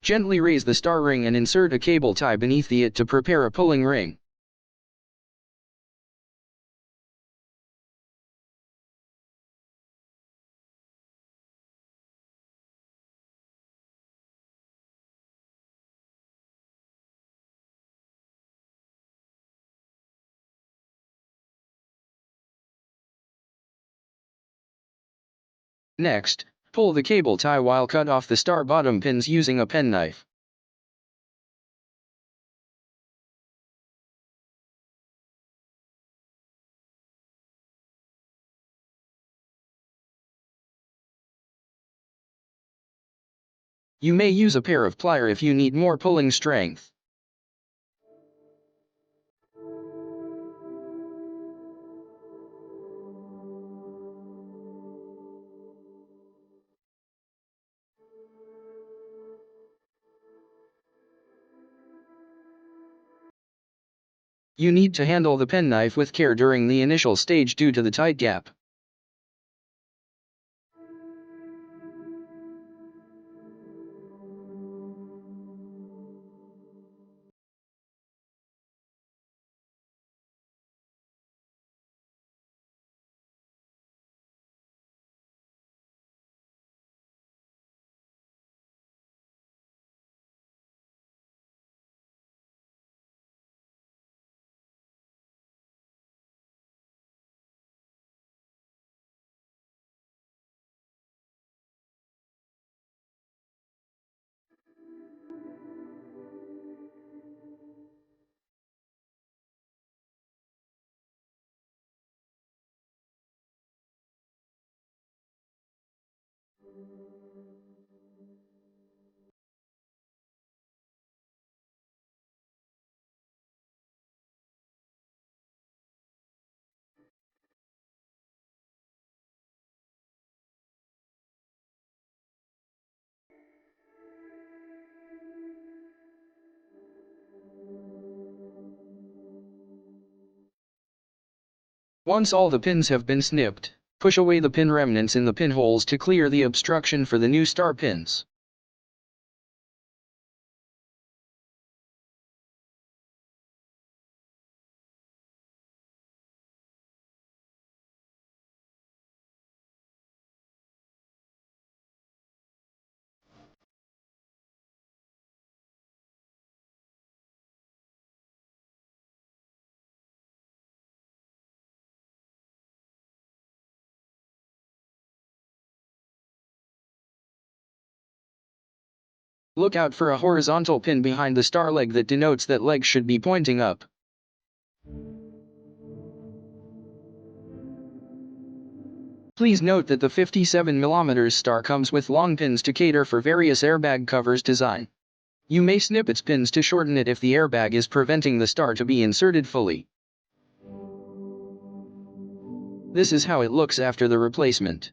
Gently raise the star ring and insert a cable tie beneath it to prepare a pulling ring. Next, pull the cable tie while cut off the star bottom pins using a penknife. You may use a pair of pliers if you need more pulling strength. You need to handle the penknife with care during the initial stage due to the tight gap. Once all the pins have been snipped, push away the pin remnants in the pinholes to clear the obstruction for the new star pins. Look out for a horizontal pin behind the star leg that denotes that leg should be pointing up. Please note that the 57mm star comes with long pins to cater for various airbag covers design. You may snip its pins to shorten it if the airbag is preventing the star to be inserted fully. This is how it looks after the replacement.